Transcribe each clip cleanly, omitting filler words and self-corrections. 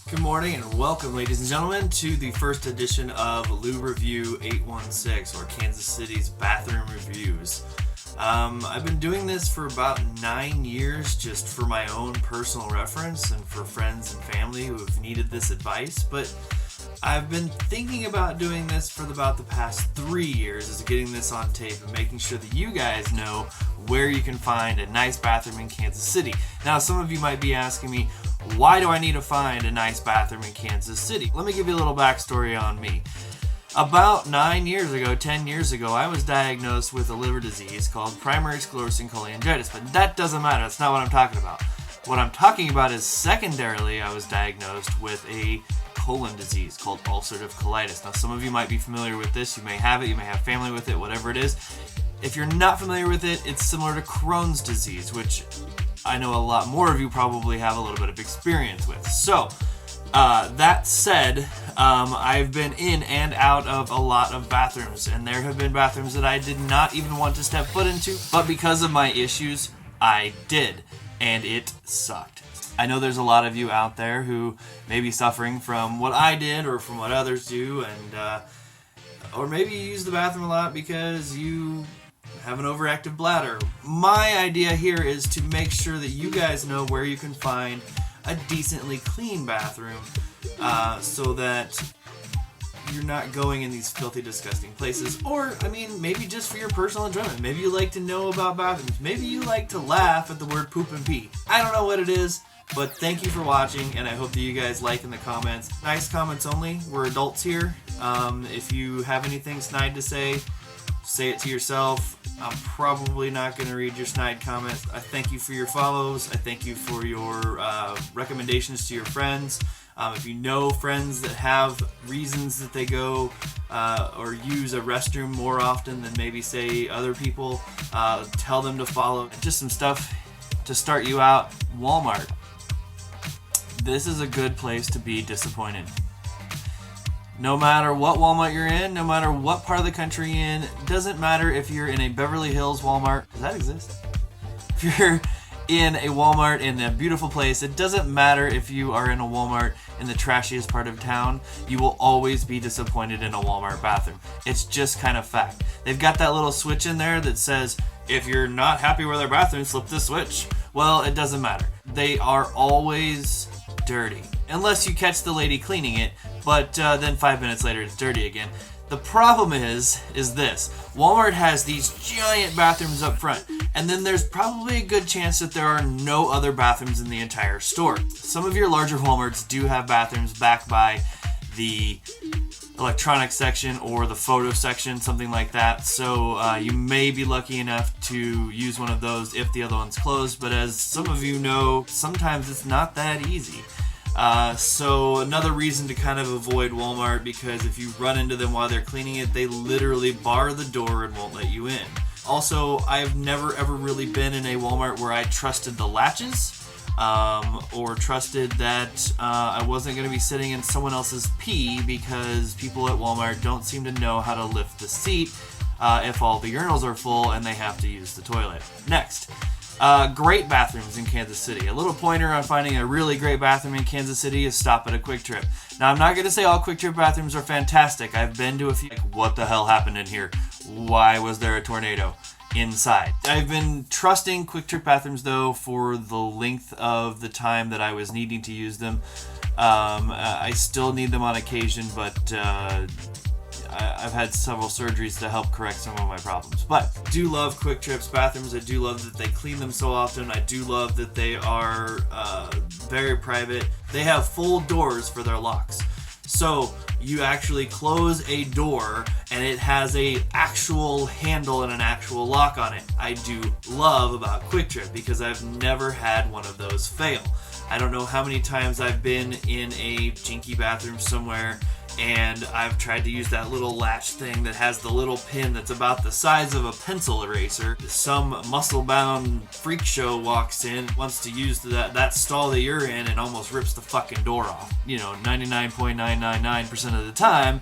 Good morning and welcome, ladies and gentlemen, to the first edition of LooReview816, or Kansas City's bathroom reviews. I've been doing this for about 9 years just for my own personal reference and for friends and family who have needed this advice, but I've been thinking about doing this for about the past 3 years, is getting this on tape and making sure that you guys know where you can find a nice bathroom in Kansas City. Now, some of you might be asking me, why do I need to find a nice bathroom in Kansas City? Let me give you a little backstory on me. About 10 years ago, I was diagnosed with a liver disease called primary sclerosing cholangitis, but that doesn't matter. That's not what I'm talking about. What I'm talking about is secondarily, I was diagnosed with a colon disease called ulcerative colitis. Now, some of you might be familiar with this. You may have it, you may have family with it, whatever it is. If you're not familiar with it, it's similar to Crohn's disease, which I know a lot more of you probably have a little bit of experience with. So, that said, I've been in and out of a lot of bathrooms, and there have been bathrooms that I did not even want to step foot into, but because of my issues, I did, and it sucked. I know there's a lot of you out there who may be suffering from what I did or from what others do, and or maybe you use the bathroom a lot because you have an overactive bladder. My idea here is to make sure that you guys know where you can find a decently clean bathroom, so that you're not going in these filthy, disgusting places. Or, I mean, maybe just for your personal enjoyment. Maybe you like to know about bathrooms. Maybe you like to laugh at the word poop and pee. I don't know what it is, but thank you for watching, and I hope that you guys like in the comments. Nice comments only. We're adults here. If you have anything snide to say it to yourself. I'm probably not going to read your snide comments. I thank you for your follows. I thank you for your recommendations to your friends. If you know friends that have reasons that they go or use a restroom more often than maybe, say, other people, tell them to follow. Just some stuff to start you out. Walmart. This is a good place to be disappointed. No matter what Walmart you're in, no matter what part of the country you're in, doesn't matter if you're in a Beverly Hills Walmart. Does that exist? If you're in a Walmart in a beautiful place, it doesn't matter if you are in a Walmart in the trashiest part of town, you will always be disappointed in a Walmart bathroom. It's just kind of fact. They've got that little switch in there that says, if you're not happy with their bathroom, flip this switch. Well, it doesn't matter. They are always dirty. Unless you catch the lady cleaning it, but then 5 minutes later it's dirty again. The problem is this. Walmart has these giant bathrooms up front, and then there's probably a good chance that there are no other bathrooms in the entire store. Some of your larger Walmarts do have bathrooms back by the electronics section or the photo section, something like that. So you may be lucky enough to use one of those if the other one's closed, but as some of you know, sometimes it's not that easy. So another reason to kind of avoid Walmart, because if you run into them while they're cleaning it, they literally bar the door and won't let you in. Also, I've never ever really been in a Walmart where I trusted the latches, or trusted that I wasn't going to be sitting in someone else's pee, because people at Walmart don't seem to know how to lift the seat if all the urinals are full and they have to use the toilet. Next. Great bathrooms in Kansas City. A little pointer on finding a really great bathroom in Kansas City is stop at a QuikTrip. Now, I'm not going to say all QuikTrip bathrooms are fantastic. I've been to a few. Like, what the hell happened in here? Why was there a tornado inside? I've been trusting QuikTrip bathrooms, though, for the length of the time that I was needing to use them. I still need them on occasion, but I've had several surgeries to help correct some of my problems. But I do love QuikTrip's bathrooms. I do love that they clean them so often. I do love that they are very private. They have full doors for their locks. So you actually close a door and it has a actual handle and an actual lock on it. I do love about QuikTrip because I've never had one of those fail. I don't know how many times I've been in a jinky bathroom somewhere and I've tried to use that little latch thing that has the little pin that's about the size of a pencil eraser. Some muscle-bound freak show walks in, wants to use that stall that you're in, and almost rips the fucking door off. 99.999% of the time,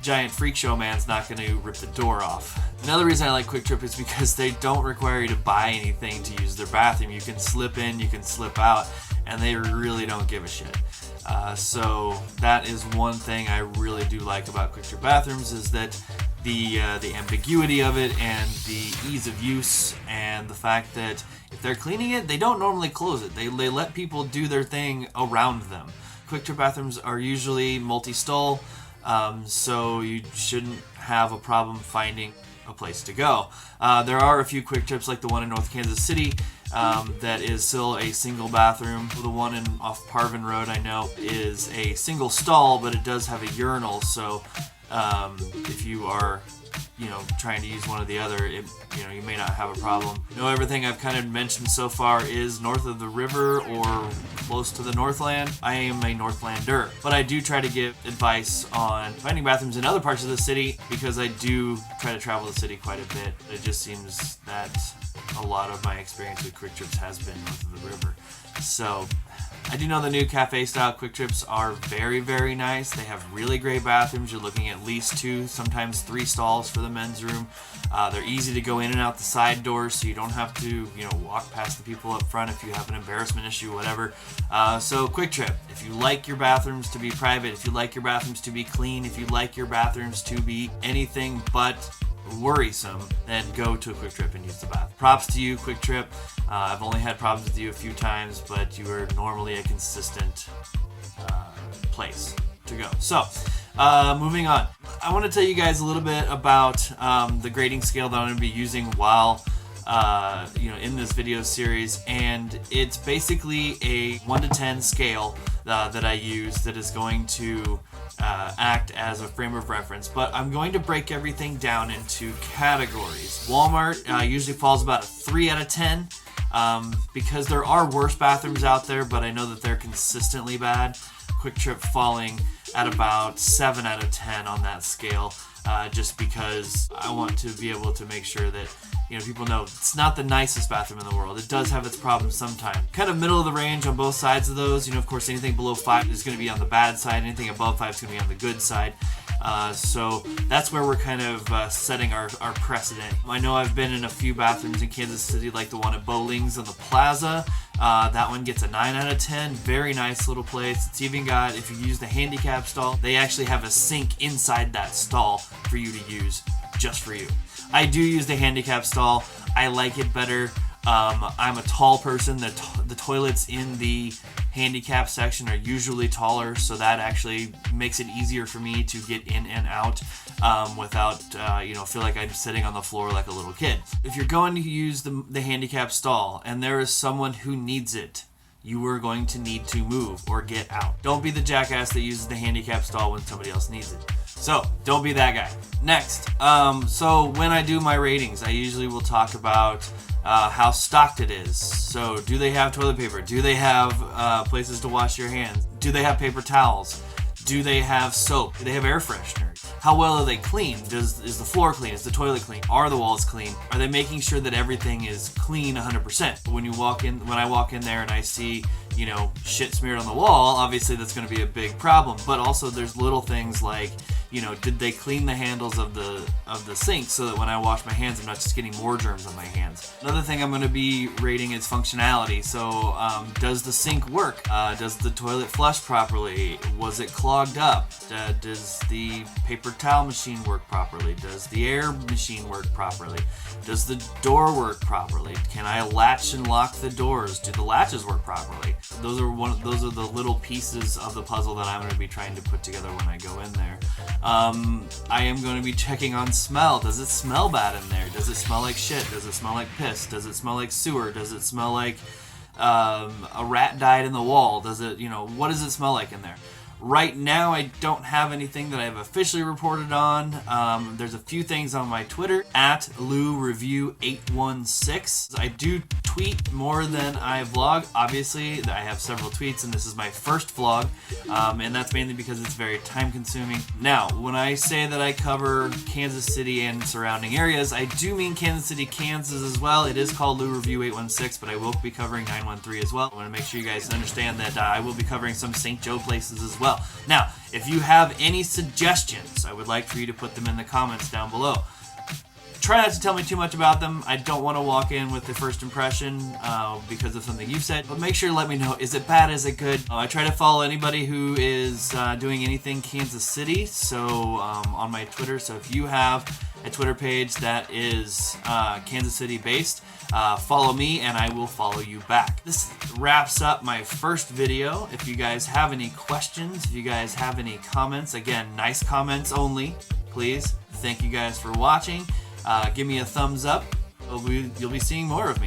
giant freak show man's not going to rip the door off. Another reason I like QuikTrip is because they don't require you to buy anything to use their bathroom. You can slip in, you can slip out, and they really don't give a shit. So that is one thing I really do like about QuikTrip bathrooms, is that the ambiguity of it and the ease of use, and the fact that if they're cleaning it, they don't normally close it. They let people do their thing around them. QuikTrip bathrooms are usually multi-stall, so you shouldn't have a problem finding a place to go. There are a few QuikTrips, like the one in North Kansas City, that is still a single bathroom. The one off Parvin Road, I know, is a single stall, but it does have a urinal, so if you are trying to use one or the other, you may not have a problem. Everything I've kind of mentioned so far is north of the river or close to the Northland. I am a Northlander, but I do try to give advice on finding bathrooms in other parts of the city, because I do try to travel the city quite a bit. It just seems that a lot of my experience with QuikTrips has been north of the river. So I do know the new cafe style QuikTrips are very, very nice. They have really great bathrooms. You're looking at least 2, sometimes 3 stalls for the men's room. They're easy to go in and out the side doors, so you don't have to walk past the people up front if you have an embarrassment issue, whatever. So QuikTrip, if you like your bathrooms to be private, if you like your bathrooms to be clean, if you like your bathrooms to be anything but worrisome, then go to a QuikTrip and use the bath. Props to you, QuikTrip. I've only had problems with you a few times, but you are normally a consistent place to go. So, moving on. I want to tell you guys a little bit about the grading scale that I'm going to be using while in this video series, and it's basically a 1 to 10 scale that I use that is going to act as a frame of reference, but I'm going to break everything down into categories. Walmart usually falls about a 3 out of 10 because there are worse bathrooms out there, but I know that they're consistently bad. QuikTrip falling at about 7 out of 10 on that scale, just because I want to be able to make sure that people know it's not the nicest bathroom in the world. It does have its problems sometimes. Kind of middle of the range on both sides of those. Of course, anything below 5 is going to be on the bad side. Anything above 5 is going to be on the good side. So that's where we're kind of setting our precedent. I know I've been in a few bathrooms in Kansas City, like the one at Bowling's on the Plaza. That one gets a 9 out of 10. Very nice little place. It's even got, if you use the handicap stall, they actually have a sink inside that stall for you to use, just for you. I do use the handicap stall. I like it better. I'm a tall person. The toilets in the handicap section are usually taller, so that actually makes it easier for me to get in and out without feel like I'm sitting on the floor like a little kid. If you're going to use the handicap stall and there is someone who needs it, you are going to need to move or get out. Don't be the jackass that uses the handicap stall when somebody else needs it. So don't be that guy. Next, so when I do my ratings, I usually will talk about how stocked it is. So do they have toilet paper? Do they have places to wash your hands? Do they have paper towels? Do they have soap? Do they have air freshener? How well are they clean? Is the floor clean? Is the toilet clean? Are the walls clean? Are they making sure that everything is clean 100%? When I walk in there and I see, shit smeared on the wall, obviously that's going to be a big problem. But also there's little things like, did they clean the handles of the sink so that when I wash my hands, I'm not just getting more germs on my hands? Another thing I'm going to be rating is functionality. So does the sink work? Does the toilet flush properly? Was it clogged up? Does the paper towel machine work properly? Does the air machine work properly? Does the door work properly? Can I latch and lock the doors? Do the latches work properly? Those are the little pieces of the puzzle that I'm going to be trying to put together when I go in there. I am going to be checking on smell. Does it smell bad in there? Does it smell like shit? Does it smell like piss? Does it smell like sewer? Does it smell like a rat died in the wall? Does it, what does it smell like in there? Right now, I don't have anything that I've officially reported on. There's a few things on my Twitter, at LooReview816. I do tweet more than I vlog. Obviously, I have several tweets, and this is my first vlog, and that's mainly because it's very time-consuming. Now, when I say that I cover Kansas City and surrounding areas, I do mean Kansas City, Kansas as well. It is called LooReview816, but I will be covering 913 as well. I want to make sure you guys understand that I will be covering some St. Joe places as well. Now, if you have any suggestions, I would like for you to put them in the comments down below. try not to tell me too much about them. I don't want to walk in with the first impression because of something you've said, but make sure to let me know, is it bad, is it good? I try to follow anybody who is doing anything Kansas City, so on my Twitter. So if you have a Twitter page that is Kansas City based, follow me and I will follow you back. This wraps up my first video. If you guys have any questions, if you guys have any comments, again, nice comments only, please. Thank you guys for watching. Give me a thumbs up. You'll be seeing more of me.